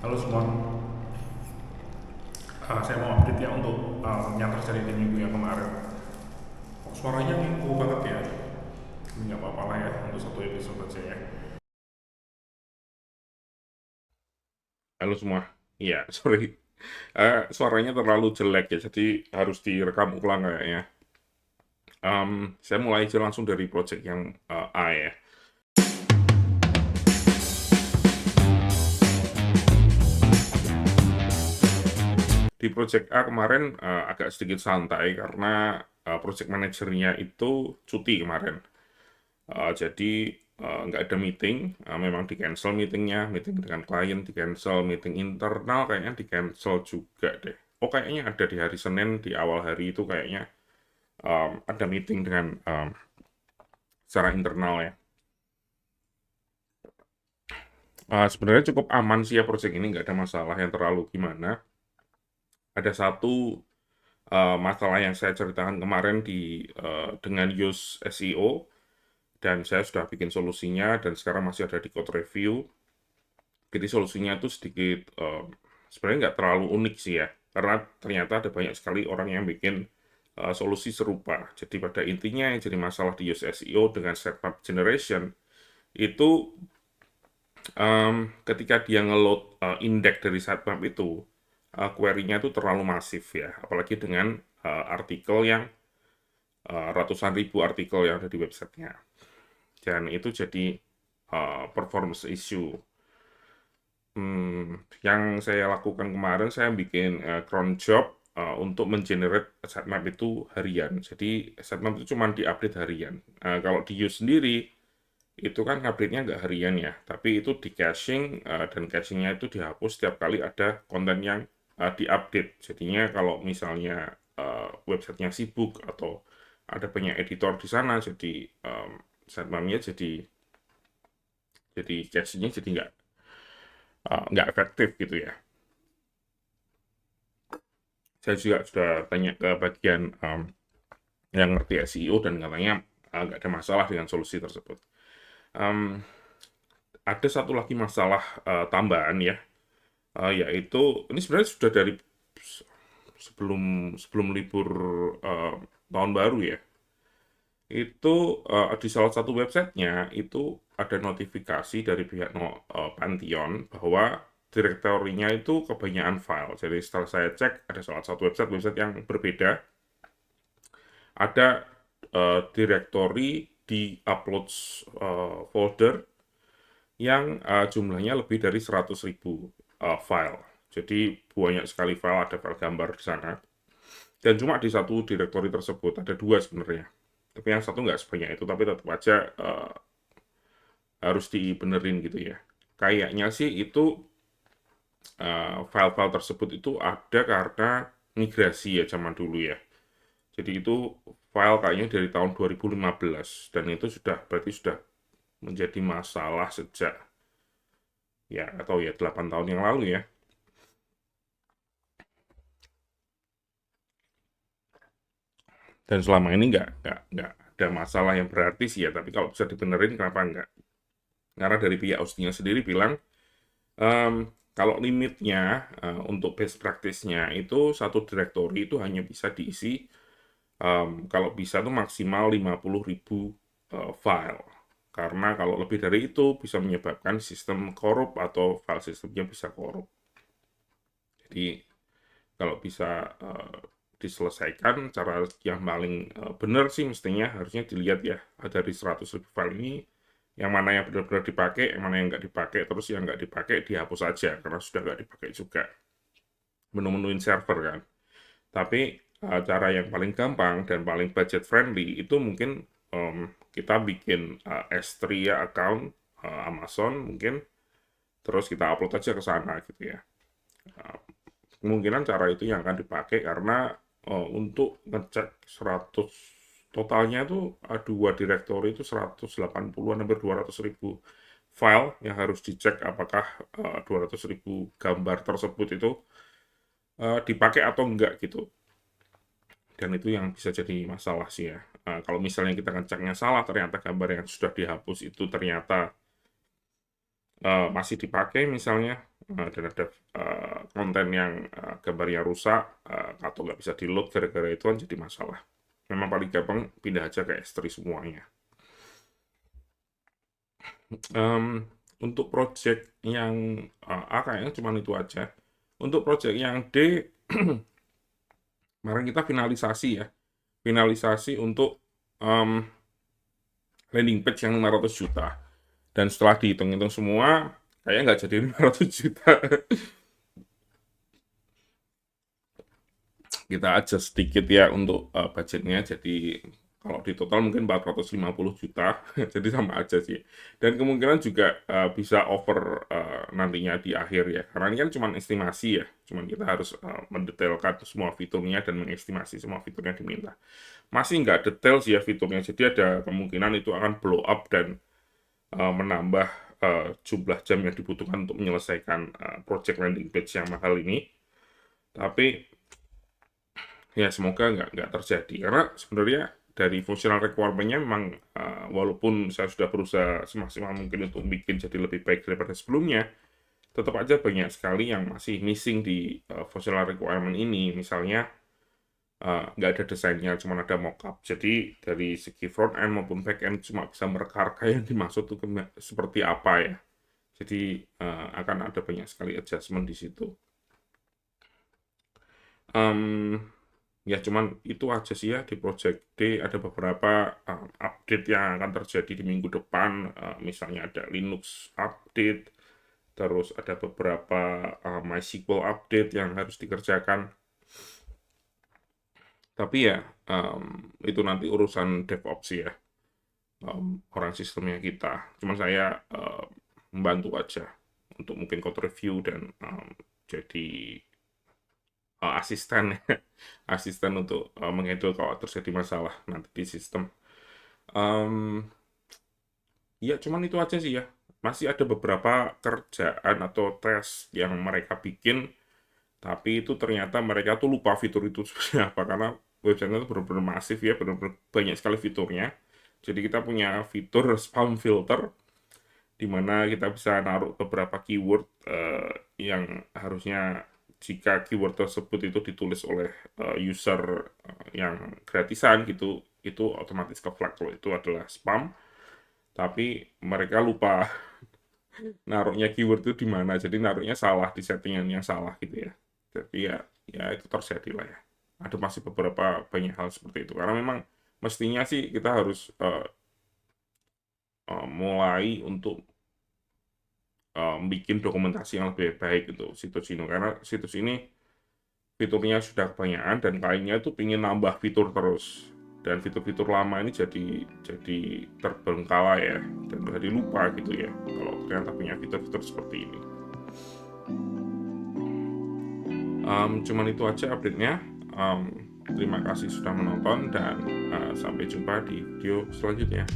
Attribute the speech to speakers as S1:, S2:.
S1: Halo semua. Saya mau update ya untuk yang terjadi di minggu yang kemarin. Kok suaranya ngeko banget ya? Ini nggak apa-apa lah ya untuk satu episode aja ya. Halo semua. Iya, sorry. Suaranya terlalu jelek ya, jadi harus direkam ulang kayaknya. Saya mulai aja langsung dari project yang A ya. Di project A kemarin agak sedikit santai karena project manajernya itu cuti kemarin. Jadi nggak ada meeting, memang di cancel meetingnya, meeting dengan klien di cancel, meeting internal kayaknya di cancel juga deh. Oh kayaknya ada di hari Senin di awal hari itu kayaknya ada meeting dengan secara internal ya. Sebenarnya cukup aman sih ya project ini, nggak ada masalah yang terlalu gimana. Ada satu masalah yang saya ceritakan kemarin dengan use SEO, dan saya sudah bikin solusinya dan sekarang masih ada di code review. Jadi solusinya itu sedikit sebenarnya nggak terlalu unik sih ya, karena ternyata ada banyak sekali orang yang bikin solusi serupa. Jadi pada intinya yang jadi masalah di use SEO dengan sitemap generation itu ketika dia ngeload indeks dari sitemap itu, query-nya itu terlalu masif ya, apalagi dengan artikel yang ratusan ribu artikel yang ada di websitenya. Dan itu jadi performance issue. Yang saya lakukan kemarin, saya bikin cron job untuk mengenerate sitemap itu harian. Jadi sitemap itu cuma diupdate harian. Kalau di use sendiri, itu kan update-nya nggak harian ya, tapi itu di caching dan cachingnya itu dihapus setiap kali ada konten yang diupdate. Jadinya kalau misalnya websitenya sibuk atau ada banyak editor di sana, jadi sitemapnya jadi cachingnya jadi nggak efektif gitu ya. Saya juga sudah tanya ke bagian yang ngerti SEO dan katanya nggak ada masalah dengan solusi tersebut. Um, ada satu lagi masalah tambahan ya, yaitu ini sebenarnya sudah dari sebelum sebelum libur eh, tahun baru ya. Itu di salah satu websitenya itu ada notifikasi dari pihak Pantheon bahwa direktorinya itu kebanyakan file. Jadi setelah saya cek ada salah satu website yang berbeda, ada directory di uploads folder yang jumlahnya lebih dari 100.000 file. Jadi banyak sekali file, ada file gambar di sana. Dan cuma di satu directory tersebut, ada dua sebenarnya. Tapi yang satu nggak sebanyak itu, tapi tetap aja harus dibenerin gitu ya. Kayaknya sih itu file-file tersebut itu ada karena migrasi ya zaman dulu ya. Jadi itu file kayaknya dari tahun 2015 dan itu sudah berarti sudah menjadi masalah sejak ya atau ya 8 tahun yang lalu ya. Dan selama ini nggak ada masalah yang berarti sih ya, tapi kalau bisa dibenerin kenapa nggak? Karena dari pihak hostingnya sendiri bilang em, kalau limitnya untuk best practice-nya itu satu directory itu hanya bisa diisi kalau bisa tuh maksimal 50.000 file. Karena kalau lebih dari itu bisa menyebabkan sistem korup atau file sistemnya bisa korup. Jadi kalau bisa diselesaikan cara yang paling benar sih mestinya harusnya dilihat ya dari 100.000 file ini yang mana yang benar-benar dipakai, yang mana yang nggak dipakai, terus yang nggak dipakai dihapus aja karena sudah nggak dipakai juga. Menu-menuin server kan. Tapi cara yang paling gampang dan paling budget friendly itu mungkin kita bikin S3 ya account Amazon mungkin, terus kita upload aja ke sana gitu ya. Kemungkinan cara itu yang akan dipakai karena untuk ngecek 100 totalnya itu dua direktori itu 180-an hampir 200.000 file yang harus dicek apakah 200.000 gambar tersebut itu dipakai atau enggak gitu. Dan itu yang bisa jadi masalah sih ya. Kalau misalnya kita ngeceknya salah, ternyata gambar yang sudah dihapus itu ternyata masih dipakai misalnya, dan ada konten yang gambarnya rusak atau nggak bisa di-load gara-gara itu kan jadi masalah. Memang paling gampang pindah aja ke S3 semuanya. Untuk project yang A kayaknya cuma itu aja. Untuk project yang D, kemarin kita finalisasi ya. Finalisasi untuk landing page yang 500 juta. Dan setelah dihitung-hitung semua, kayaknya nggak jadi 500 juta. Kita adjust sedikit ya untuk budgetnya. Jadi kalau di total mungkin 450 juta, jadi sama aja sih. Dan kemungkinan juga bisa over nantinya di akhir ya. Karena ini kan cuma estimasi ya. Cuman kita harus mendetailkan semua fiturnya dan mengestimasi semua fiturnya diminta. Masih nggak detail sih ya fiturnya, jadi ada kemungkinan itu akan blow up dan menambah jumlah jam yang dibutuhkan untuk menyelesaikan project landing page yang mahal ini. Tapi ya semoga nggak terjadi, karena sebenarnya dari functional requirement-nya memang walaupun saya sudah berusaha semaksimal mungkin untuk bikin jadi lebih baik daripada sebelumnya, tetap aja banyak sekali yang masih missing di functional requirement ini. Misalnya nggak ada desainnya, cuma ada mockup. Jadi dari segi front end maupun back end cuma bisa mereka-reka yang dimaksud itu seperti apa ya. Jadi akan ada banyak sekali adjustment di situ. Ya cuman itu aja sih ya di Project D. Ada beberapa update yang akan terjadi di minggu depan. Misalnya ada Linux update, terus ada beberapa MySQL update yang harus dikerjakan. Tapi ya itu nanti urusan DevOps ya, orang sistemnya kita. Cuman saya membantu aja untuk mungkin code review dan jadi asisten asisten untuk menghandle kalau terjadi masalah nanti di sistem. Ya cuman itu aja sih ya. Masih ada beberapa kerjaan atau tes yang mereka bikin, tapi itu ternyata mereka tuh lupa fitur itu sebenarnya apa, karena website itu benar-benar masif ya, benar-benar banyak sekali fiturnya. Jadi kita punya fitur spam filter, di mana kita bisa naruh beberapa keyword yang harusnya jika keyword tersebut itu ditulis oleh user yang gratisan gitu, itu otomatis ke flag kalau itu adalah spam. Tapi mereka lupa naruhnya keyword itu di mana, jadi naruhnya salah di settingan yang salah gitu ya. Jadi ya itu terjadi lah ya. Ada masih beberapa banyak hal seperti itu, karena memang mestinya sih kita harus mulai untuk bikin dokumentasi yang lebih baik gitu situs ini, karena situs ini fiturnya sudah kebanyakan dan kayaknya itu ingin nambah fitur terus, dan fitur-fitur lama ini jadi terbengkalai ya, dan jadi lupa gitu ya kalau ternyata punya fitur-fitur seperti ini. Cuman itu aja update-nya. Terima kasih sudah menonton dan sampai jumpa di video selanjutnya.